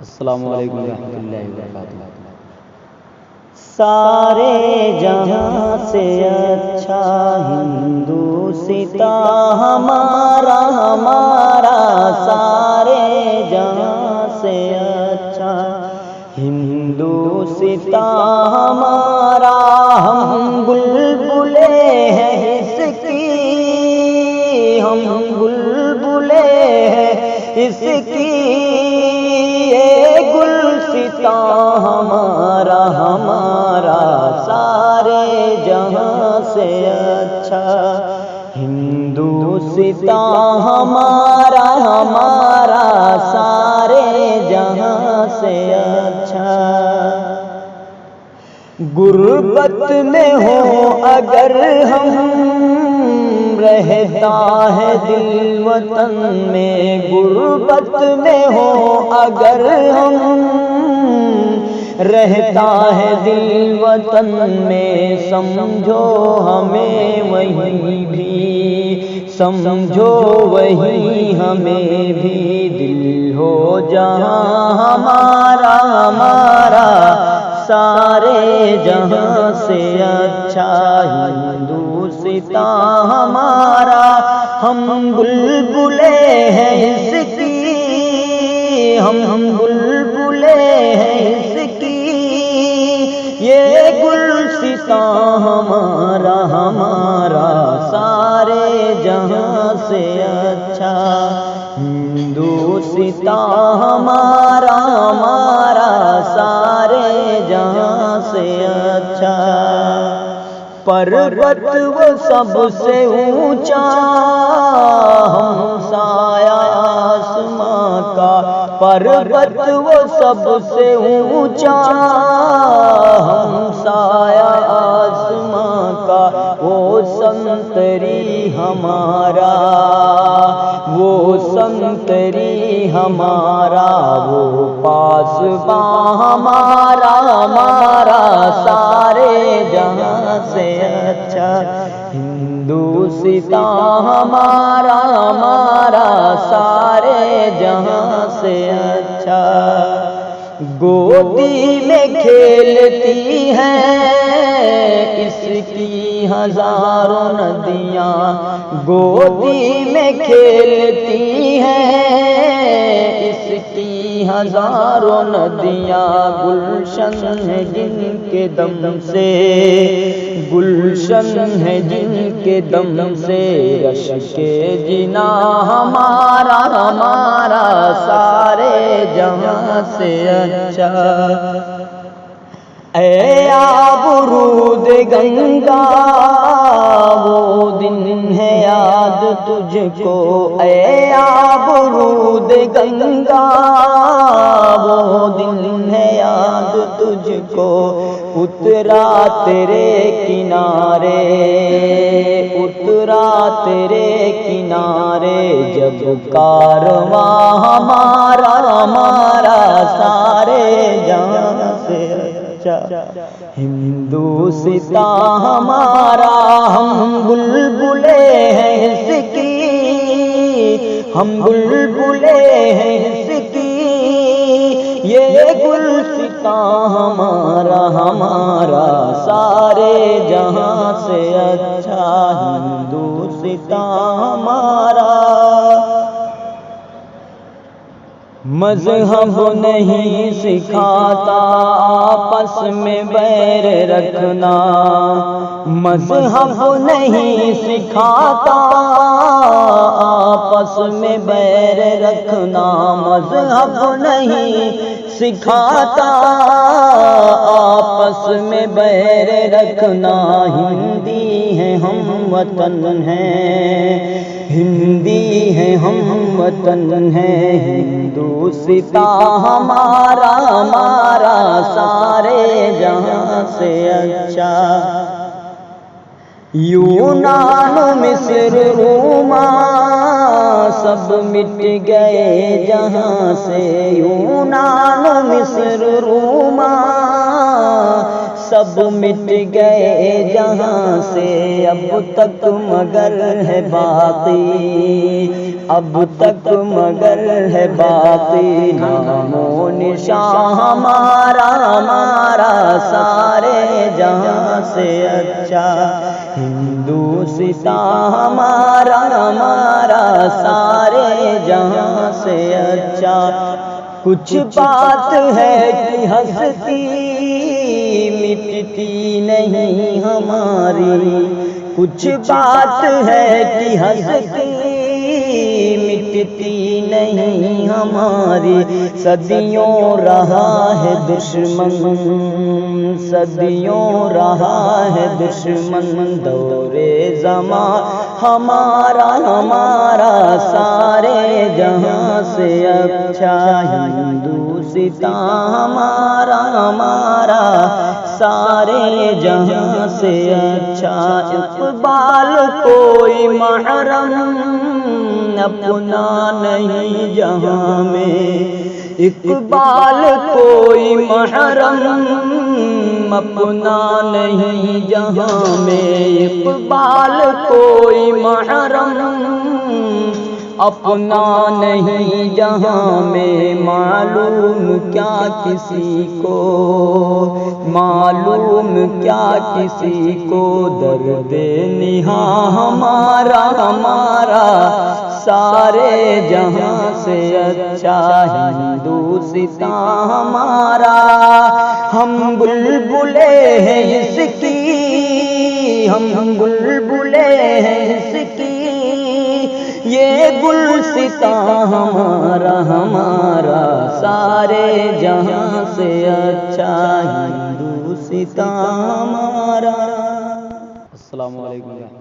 السلام علیکم ورحمۃ اللہ وبرکاتہ۔ سارے جہاں سے اچھا ہندوستاں ہمارا سارے جہاں سے اچھا ہندوستاں ہمارا، ہم بلبلے ہیں اس کی، ہم بلبلے ہیں اس کی، یہ گلستاں ہمارا سارے جہاں سے اچھا ہندوستاں ہمارا سارے جہاں سے اچھا۔ غربت میں ہو اگر ہم، رہتا ہے دل وطن میں، غربت میں ہو اگر ہم، رہتا ہے دل وطن میں، سمجھو ہمیں وہیں بھی، سمجھو وہیں ہمیں بھی دل ہو جہاں ہمارا سارے جہاں سے اچھا ہندوستاں ہمارا، ہم بلبلے ہیں اس کی، ہم بلبلے ہیں اس کی، یہ گلستاں ہمارا سارے جہاں سے اچھا ہندوستاں ہمارا سارے جہاں سے اچھا۔ پروت وہ سب سے اونچا، ہم سایہ آسماں کا، پروت وہ سب سے اونچا، ہم سایہ آسماں کا، وہ سنتری ہمارا، وہ سنتری ہمارا، وہ پاسباں ہمارا سارے جہاں سے اچھا ہندوستاں ہمارا سارے جہاں سے اچھا۔ گودی میں کھیلتی ہیں اس کی ہزاروں ندیاں، گودی میں کھیلتی ہیں اس کی ہزاروں ندیاں، گلشن ہے جن کے دم سے، گلشن ہے جن کے دم سے، رشک جنا ہمارا سارے جہاں سے اچھا۔ اے آبرود گنگا وہ دن ہے یاد تجھ کو، اے آبرود گنگا وہ دن ہے یاد تجھ کو، اترا تیرے کنارے، اترا تیرے کنارے، جب کارواں ہمارا سارے جہاں سے ہندوستاں ہمارا، ہم بلبلے ہیں اس کی، ہم بلبلے ہیں اس کی، یہ گلستاں ہمارا سارے جہاں سے اچھا ہندوستاں ہمارا۔ مذہب نہیں سکھاتا آپس میں بیر رکھنا، مذہب نہیں سکھاتا آپس میں بیر رکھنا، مذہب نہیں سکھاتا آپس میں بیر رکھنا، ہندی ہیں ہم وطن ہیں، ہندی ہیں ہم وطن ہیں، ہندوستاں ہمارا سارے جہاں سے اچھا۔ یونان مصر روما سب مٹ گئے جہاں سے، یونان مصر روما سب مٹ گئے جہاں سے، اب تک مگر ہے باقی، اب تک مگر ہے باقی، نام و شاہ ہمارا ہمارا سارے جہاں سے اچھا، ہندوستان ہمارا ہمارا سارے جہاں سے اچھا۔ کچھ بات ہے کہ ہستی مٹتی نہیں ہماری، کچھ بات ہے کہ ہستی مٹتی نہیں ہماری، صدیوں رہا ہے دشمن، صدیوں رہا ہے دشمن، دور زمان ہمارا ہمارا سارے جہاں سے اچھا، ہندوستان ہمارا ہمارا سارے جہاں سے اچھا۔ اقبال کوئی محرم اپنا نہیں جہاں میں، اقبال کوئی محرم اپنا نہیں جہاں میں، اقبال کوئی محرم اپنا نہیں جہاں میں، معلوم کیا کسی کو، معلوم کیا کسی کو، درد نہاں ہمارا ہمارا سارے جہاں سے اچھا، ہندوستان ہمارا۔ ہم بلبلے ہیں اس کی، ہم بلبلے ہیں اس کی، یہ گلستان ہمارا ہمارا سارے جہاں سے اچھا، ہندوستان ہمارا۔ السلام علیکم۔